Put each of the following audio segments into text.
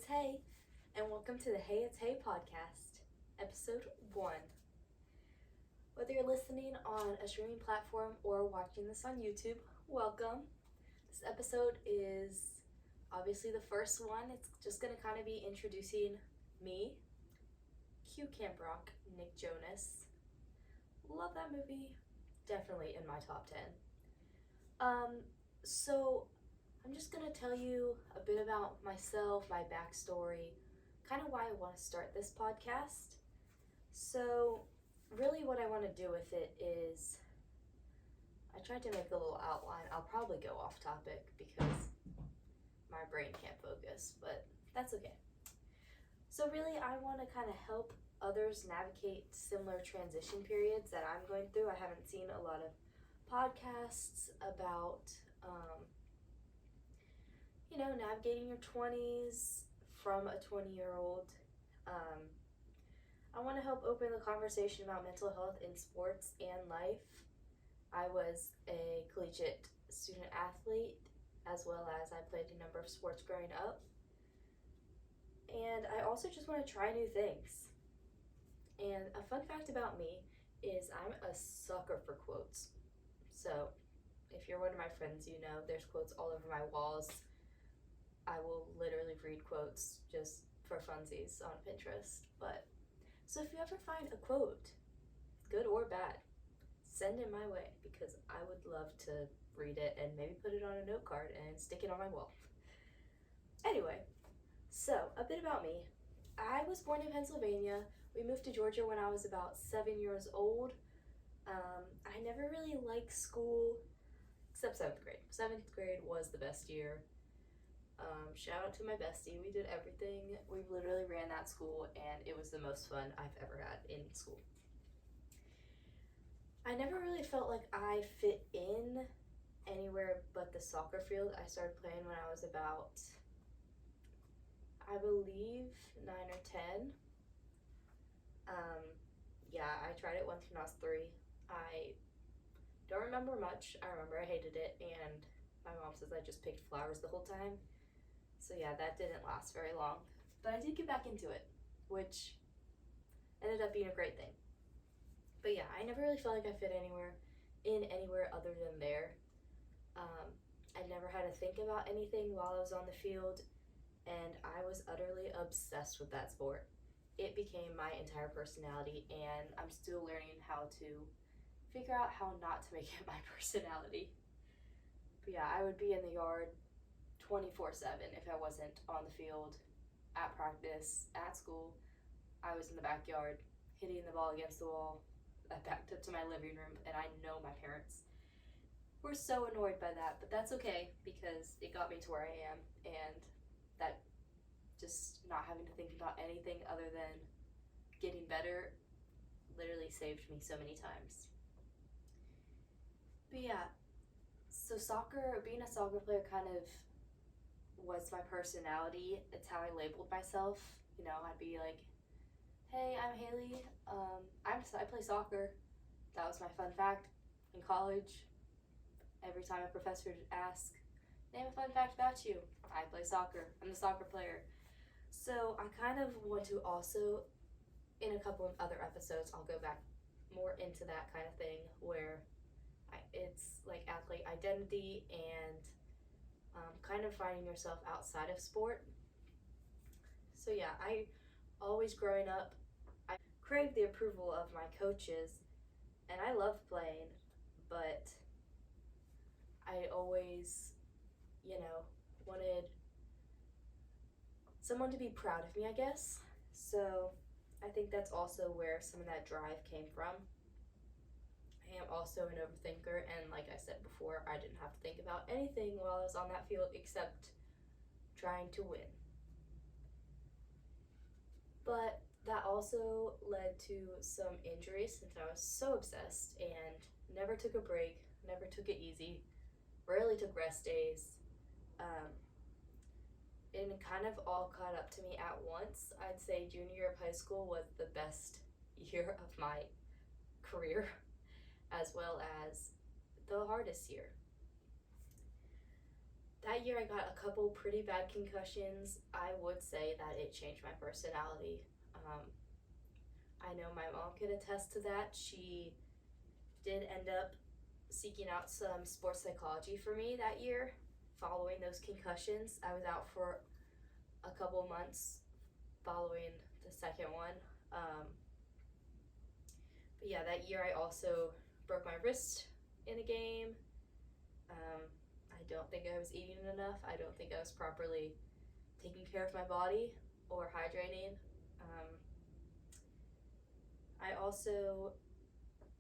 it's Hey, and welcome to the Hey podcast, episode 1. Whether you're listening on a streaming platform or watching this on YouTube, welcome. This episode is obviously the first one. It's just going to kind of be introducing me, Q Camp Rock, Nick Jonas. Love that movie. Definitely in my top 10. So I'm just going to tell you a bit about myself, my backstory, kind of why I want to start this podcast. So really what I want to do with it is, I tried to make a little outline. I'll probably go off topic because my brain can't focus, but that's okay. So really I want to kind of help others navigate similar transition periods that I'm going through. I haven't seen a lot of podcasts about navigating your 20s from a 20-year-old. I want to help open the conversation about mental health in sports and life. I was a collegiate student athlete, as well as I played a number of sports growing up. And I also just want to try new things. And a fun fact about me is I'm a sucker for quotes. So if you're one of my friends, you know there's quotes all over my walls. I will literally read quotes just for funsies on Pinterest. So if you ever find a quote, good or bad, send it my way because I would love to read it and maybe put it on a note card and stick it on my wall. Anyway, so a bit about me. I was born in Pennsylvania. We moved to Georgia when I was about 7 years old. I never really liked school except 7th grade. 7th grade was the best year. Shout out to my bestie. We did everything. We literally ran that school and it was the most fun I've ever had in school. I never really felt like I fit in anywhere but the soccer field. I started playing when I was about, I believe, 9 or 10. I tried it once when I was 3. I don't remember much. I remember I hated it, and my mom says I just picked flowers the whole time. So yeah, that didn't last very long. But I did get back into it, which ended up being a great thing. But yeah, I never really felt like I fit anywhere other than there. I never had to think about anything while I was on the field, and I was utterly obsessed with that sport. It became my entire personality, and I'm still learning how to figure out how not to make it my personality. But yeah, I would be in the yard 24/7 if I wasn't on the field, at practice, at school. I was in the backyard hitting the ball against the wall. I backed up to my living room, and I know my parents were so annoyed by that, but that's okay because it got me to where I am, and that just not having to think about anything other than getting better literally saved me so many times. But yeah, so being a soccer player kind of was my personality. It's how I labeled myself. I'd be like, hey, I'm Haley. I play soccer. That was my fun fact in college. Every time a professor would ask, name a fun fact about you, I play soccer. I'm the soccer player. So I kind of want to also, in a couple of other episodes, I'll go back more into that kind of thing where it's like athlete identity and kind of finding yourself outside of sport. So yeah, I always growing up, I craved the approval of my coaches, and I loved playing, but I always, wanted someone to be proud of me, I guess. So I think that's also where some of that drive came from. I am also an overthinker, and like I said before, I didn't have to think about anything while I was on that field except trying to win. But that also led to some injuries since I was so obsessed and never took a break, never took it easy, rarely took rest days. And it kind of all caught up to me at once. I'd say junior year of high school was the best year of my career, as well as the hardest year. that year I got a couple pretty bad concussions. I would say that it changed my personality. I know my mom could attest to that. She did end up seeking out some sports psychology for me that year following those concussions. I was out for a couple months following the second one. But yeah, that year I also broke my wrist in a game. I don't think I was eating enough. I don't think I was properly taking care of my body or hydrating. I also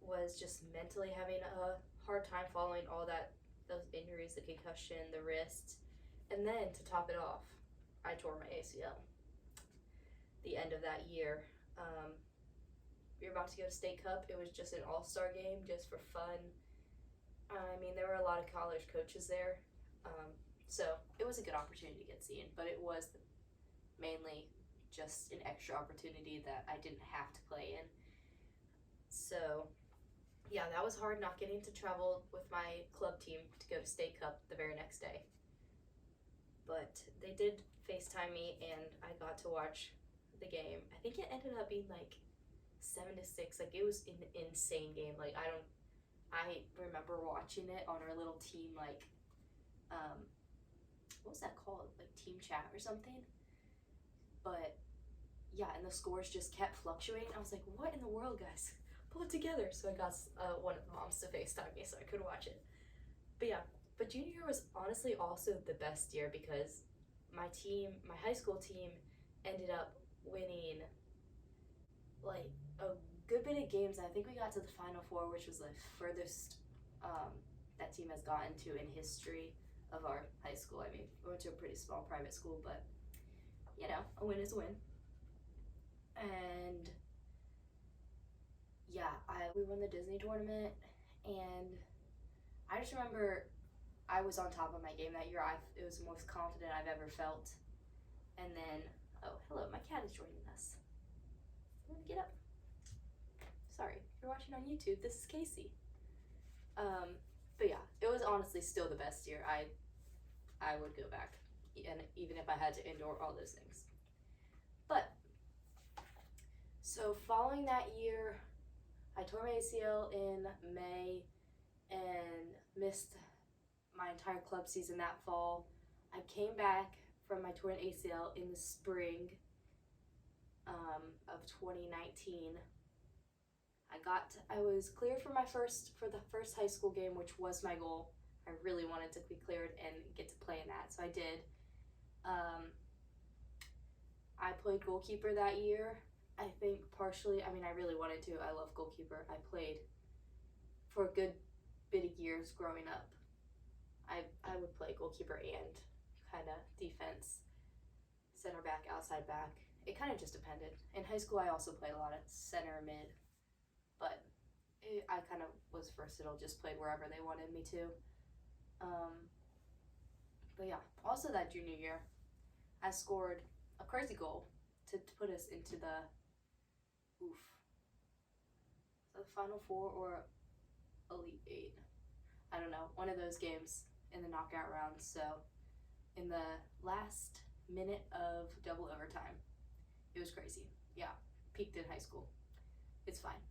was just mentally having a hard time following all those injuries, the concussion, the wrist. And then to top it off, I tore my ACL the end of that year. We were about to go to State Cup. It was just an all-star game just for fun. I mean, there were a lot of college coaches there. So it was a good opportunity to get seen, but it was mainly just an extra opportunity that I didn't have to play in. So yeah, that was hard not getting to travel with my club team to go to State Cup the very next day. But they did FaceTime me and I got to watch the game. I think it ended up being like 7-6. Like, it was an insane game. Like, I remember watching it on our little team, like, what was that called? Like, team chat or something? But yeah, and the scores just kept fluctuating. I was like, what in the world, guys? Pull it together. So I got one of the moms to FaceTime me so I could watch it. But yeah, but junior year was honestly also the best year because my high school team ended up winning like a good bit of games. I think we got to the Final Four, which was the furthest that team has gotten to in history of our high school. I mean, we went to a pretty small private school, but you know, a win is a win. And yeah, we won the Disney tournament, and I just remember I was on top of my game that year. It was the most confident I've ever felt. And then, oh, hello, my cat is joining us. I'm gonna get up. Sorry, if you're watching on YouTube, this is Casey. But yeah, it was honestly still the best year. I would go back, and even if I had to endure all those things. But so following that year, I tore my ACL in May and missed my entire club season that fall. I came back from my torn ACL in the spring of 2019. I was cleared for the first high school game, which was my goal. I really wanted to be cleared and get to play in that, so I did. I played goalkeeper that year. I think partially, I mean, I really wanted to. I love goalkeeper. I played for a good bit of years growing up. I would play goalkeeper and kind of defense, center back, outside back. It kind of just depended. In high school, I also played a lot of center, mid, but I kind of was versatile, just played wherever they wanted me to. But yeah, also that junior year, I scored a crazy goal to put us into the Final Four or Elite Eight. I don't know, one of those games in the knockout round. So in the last minute of double overtime, it was crazy. Yeah, peaked in high school. It's fine.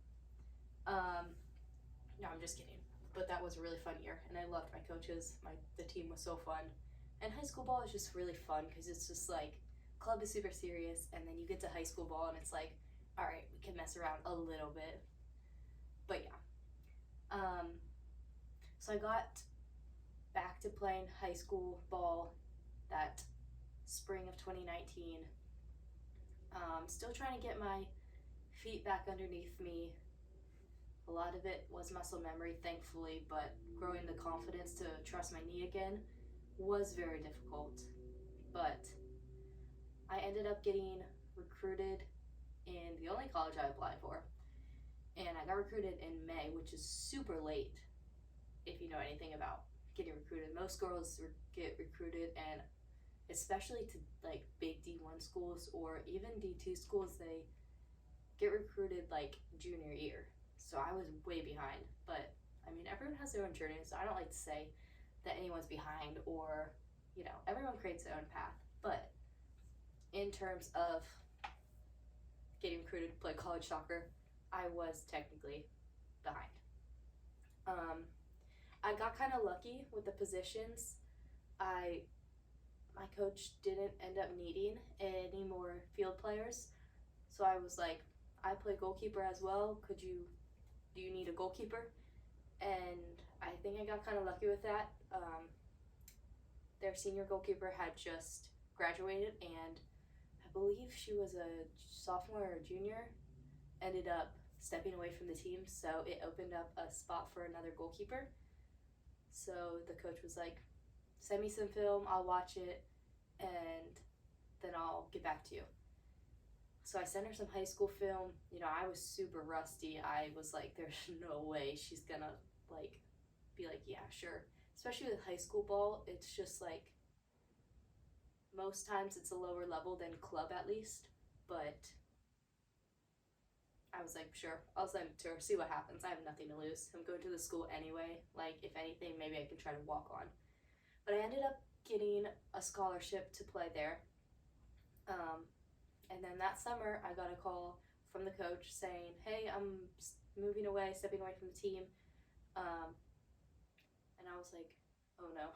No, I'm just kidding. But that was a really fun year, and I loved my coaches. The team was so fun. And high school ball is just really fun because it's just like, club is super serious, and then you get to high school ball and it's like, all right, we can mess around a little bit. But yeah. So I got back to playing high school ball that spring of 2019. Still trying to get my feet back underneath me. A lot of it was muscle memory, thankfully, but growing the confidence to trust my knee again was very difficult. But I ended up getting recruited in the only college I applied for. And I got recruited in May, which is super late if you know anything about getting recruited. Most girls get recruited, and especially to like big D1 schools or even D2 schools, they get recruited like junior year. So I was way behind, but I mean, everyone has their own journey, so I don't like to say that anyone's behind or everyone creates their own path. But in terms of getting recruited to play college soccer, I was technically behind. I got kind of lucky with the positions. My coach didn't end up needing any more field players, so I was like, I play goalkeeper as well. Do you need a goalkeeper? And I think I got kind of lucky with that. Their senior goalkeeper had just graduated, and I believe she was a sophomore or a junior, ended up stepping away from the team, so it opened up a spot for another goalkeeper. So the coach was like, send me some film, I'll watch it, and then I'll get back to you. So I sent her some high school film. I was super rusty. I was like, there's no way she's gonna be like, yeah, sure. Especially with high school ball, it's just like, most times it's a lower level than club at least, but I was like, sure, I'll send it to her, see what happens. I have nothing to lose. I'm going to the school anyway. If anything, maybe I can try to walk on. But I ended up getting a scholarship to play there. And then that summer, I got a call from the coach saying, hey, I'm moving away, stepping away from the team. And I was like, oh no.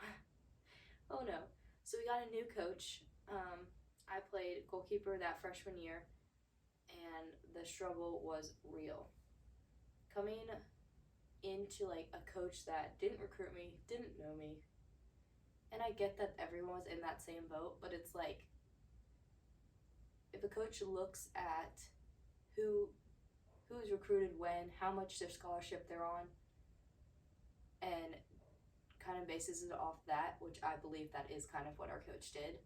Oh no. So we got a new coach. I played goalkeeper that freshman year, and the struggle was real. Coming into a coach that didn't recruit me, didn't know me, and I get that everyone was in that same boat, but it's like, if a coach looks at who's recruited when, how much their scholarship they're on, and kind of bases it off that, which I believe that is kind of what our coach did,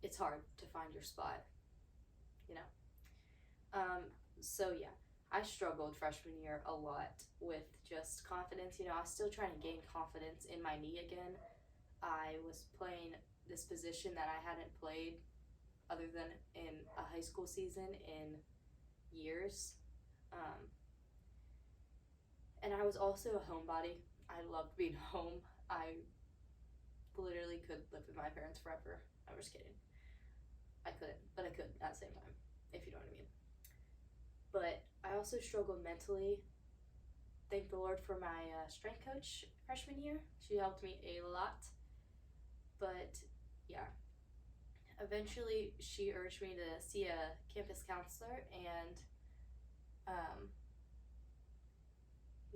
it's hard to find your spot, So yeah, I struggled freshman year a lot with just confidence. I was still trying to gain confidence in my knee again. I was playing this position that I hadn't played other than in a high school season in years. And I was also a homebody. I loved being home. I literally could live with my parents forever. I'm just kidding. I couldn't, but I could at the same time, if you know what I mean. But I also struggled mentally. Thank the Lord for my strength coach freshman year. She helped me a lot. But yeah, eventually she urged me to see a campus counselor, and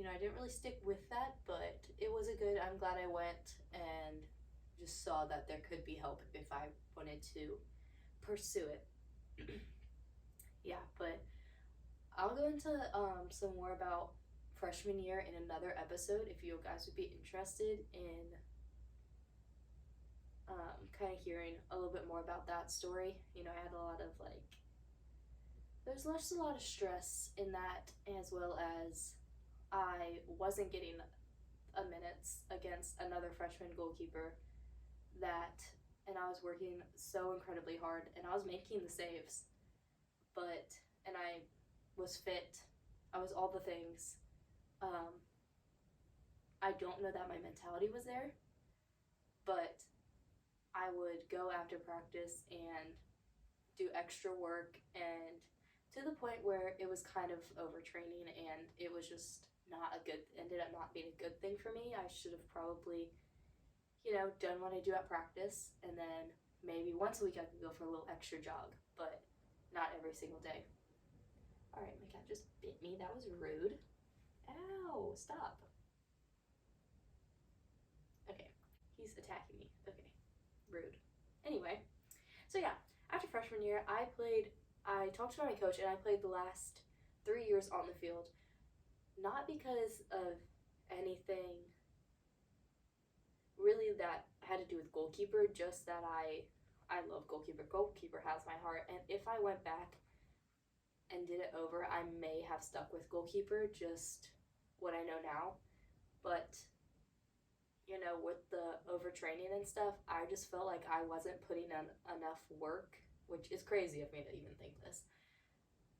I didn't really stick with that, but it was I'm glad I went and just saw that there could be help if I wanted to pursue it. Yeah, but I'll go into some more about freshman year in another episode if you guys would be interested in kind of hearing a little bit more about that story. I had a lot of there's just a lot of stress in that, as well as I wasn't getting minutes against another freshman goalkeeper and I was working so incredibly hard, and I was making the saves, and I was fit. I was all the things. I don't know that my mentality was there, but I would go after practice and do extra work, and to the point where it was kind of overtraining, and it was just ended up not being a good thing for me. I should have probably, done what I do at practice, and then maybe once a week I could go for a little extra jog, but not every single day. All right, my cat just bit me. That was rude. Ow, stop. Okay, he's attacking me. Okay, rude. Anyway, so yeah, after freshman year, I talked to my coach, and I played the last 3 years on the field. Not because of anything really that had to do with goalkeeper, just that I love goalkeeper. Goalkeeper has my heart, and if I went back and did it over, I may have stuck with goalkeeper, just what I know now. But, with the overtraining and stuff, I just felt like I wasn't putting in enough work, which is crazy of me to even think this.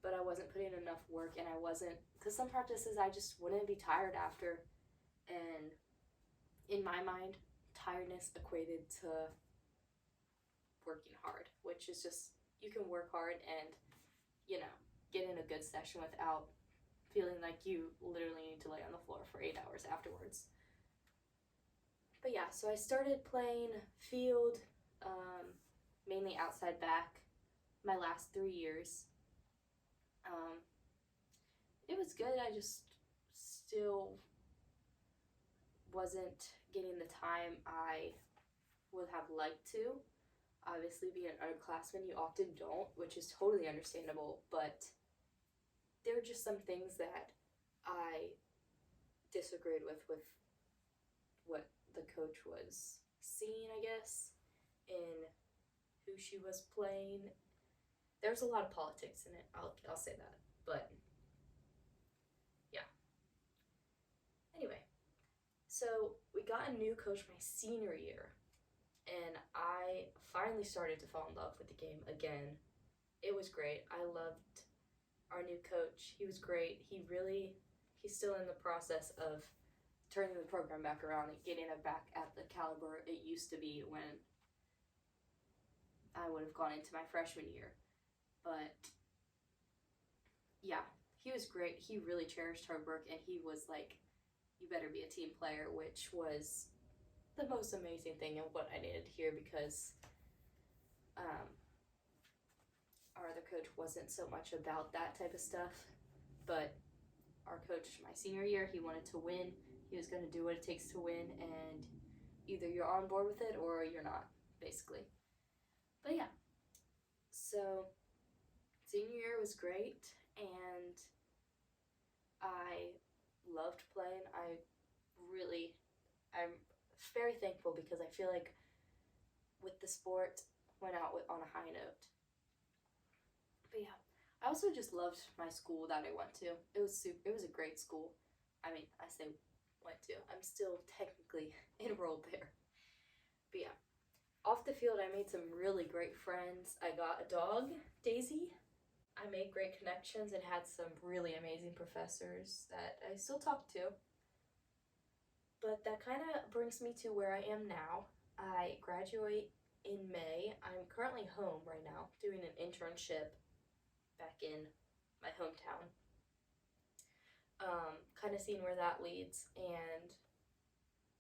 But I wasn't putting in enough work, and I wasn't, because some practices I just wouldn't be tired after, and in my mind, tiredness equated to working hard, which is just, you can work hard and, you know, get in a good session without feeling like you literally need to lay on the floor for 8 hours afterwards. But yeah, so I started playing field, mainly outside back, my last 3 years. It was good. I just still wasn't getting the time I would have liked to. Obviously, being an underclassman, you often don't, which is totally understandable, but there were just some things that I disagreed with what the coach was seeing, I guess, in who she was playing. There's a lot of politics in it, I'll say that, but yeah. Anyway, so we got a new coach my senior year, and I finally started to fall in love with the game again. It was great. I loved our new coach. He was great. He's still in the process of turning the program back around and getting it back at the caliber it used to be when I would have gone into my freshman year. But yeah, he was great. He really cherished hard work, and he was like, you better be a team player, which was the most amazing thing and what I needed to hear, because our other coach wasn't so much about that type of stuff. But our coach my senior year, he wanted to win. He was going to do what it takes to win, and either you're on board with it or you're not, basically. But yeah, so senior year was great, and I loved playing. I'm very thankful, because I feel like with the sport went out on a high note. But yeah, I also just loved my school that I went to. It was a great school. I mean, I say went to. I'm still technically enrolled there. But yeah, off the field, I made some really great friends. I got a dog, Daisy. I made great connections and had some really amazing professors that I still talk to. But that kind of brings me to where I am now. I graduate in May. I'm currently home right now doing an internship back in my hometown. Kind of seeing where that leads, and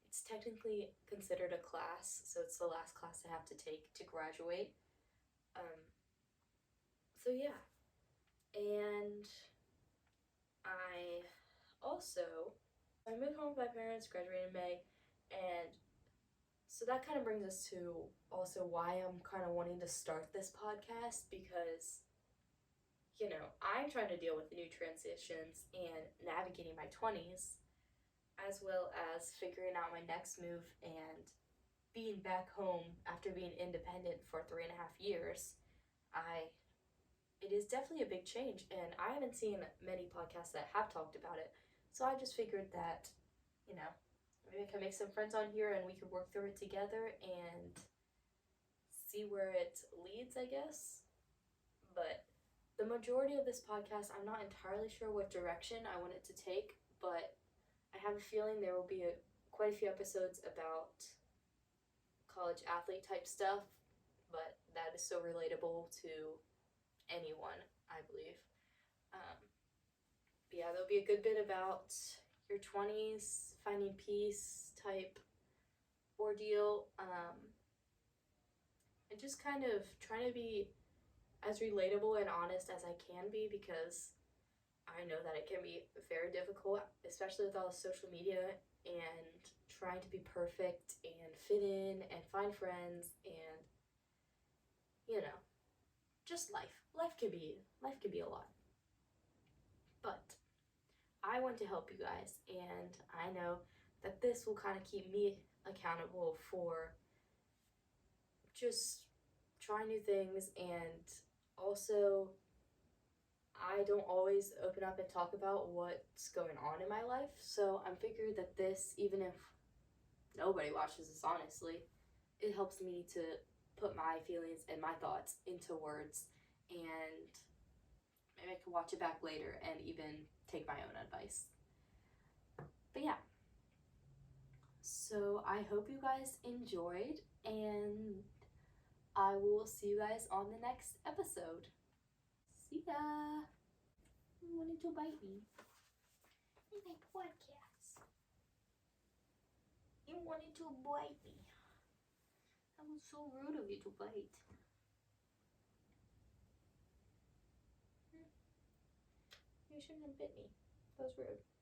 it's technically considered a class, so it's the last class I have to take to graduate. So yeah, and I moved home with my parents, graduated in May, and so that kind of brings us to also why I'm kind of wanting to start this podcast, because, you know, I'm trying to deal with new transitions and navigating my 20s, as well as figuring out my next move and being back home after being independent for 3.5 years. It is definitely a big change, and I haven't seen many podcasts that have talked about it. So I just figured that, you know, maybe I can make some friends on here and we could work through it together and see where it leads, I guess. But the majority of this podcast, I'm not entirely sure what direction I want it to take, but I have a feeling there will be quite a few episodes about college athlete type stuff, but that is so relatable to anyone, I believe. But yeah, there'll be a good bit about your 20s, finding peace type ordeal, and just kind of trying to be as relatable and honest as I can be, because I know that it can be very difficult, especially with all the social media and trying to be perfect and fit in and find friends, and, you know, just life. Life can be a lot. But I want to help you guys, and I know that this will kind of keep me accountable for just trying new things. And also, I don't always open up and talk about what's going on in my life, so I'm figured that this, even if nobody watches this, honestly, it helps me to put my feelings and my thoughts into words, and maybe I can watch it back later and even take my own advice. But yeah, So I hope you guys enjoyed, and I will see you guys on the next episode. See ya! You wanted to bite me. In my podcast. You wanted to bite me. That was so rude of you to bite. You shouldn't have bit me. That was rude.